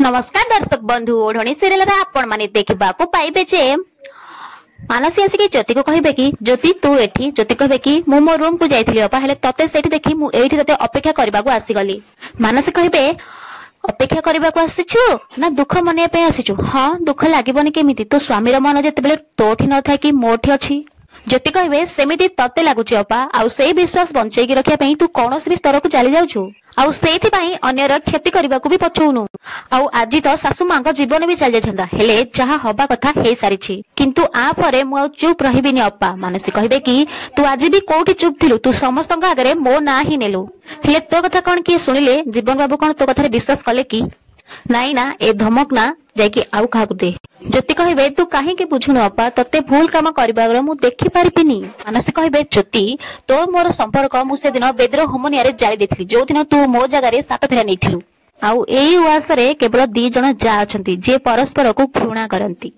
नमस्कार दर्शक बंधु ओढ़णी सीरियल आपण माने देखा पाइबे जे मानसी आसिक ज्योति को कहे कि ज्योति तू एठी ज्योति कहे कि मु मो रूम को जाइथिली अपा हेले तते सेठी देखि मु एठी तते अपेक्षा करबा को आसीगली। मानसी कहे अपेक्षा करबा को आसीछु ना दुख मनिया पे आसीछु। हां दुख लागिबनी केमिति तो स्वामीर मन जेतेबेले तोठी न थाय कि मोठी अछि। ज्योति कहे सेमिति तते लागुची अपा आउ से विश्वास बंचेकी रखिया पई तू कोनोसी भी स्तर को चली जाउछु आउ सेथि पई अन्यर क्षति करबा को भी पछौनु। आउ आजि तो सासु मांग जीवन भी चल जाथंदा हेले जहा हबा कथा हे सारिछि किंतु आ परे मु आ चुप रहिबिनी अपा। मानसी कहिबे कि तू आजि भी कोठी चुप थिलु तू समस्तंग आगरे मो ना ही नेलु हेले तो कथा कोन कि सुनिले जीवन बाबू कोन तो कथा विश्वास कले कि नाई ना ए धमक ना जाइकी आउ काहाकु दे। ज्योति कहे तू कहीं बुझुनु अपा तते भूल काम करबा मु देखि पारिबिनी। मानसी कहे ज्योति तो मोर संपर्क मु से दिन बेदर होमनिया जाई देथिली जो दिन तू मो जगह सात फेरा नेथिलु आउ एई उआस रे केवल 2 जण जा अछंती जे परस्पर को घृणा करंती।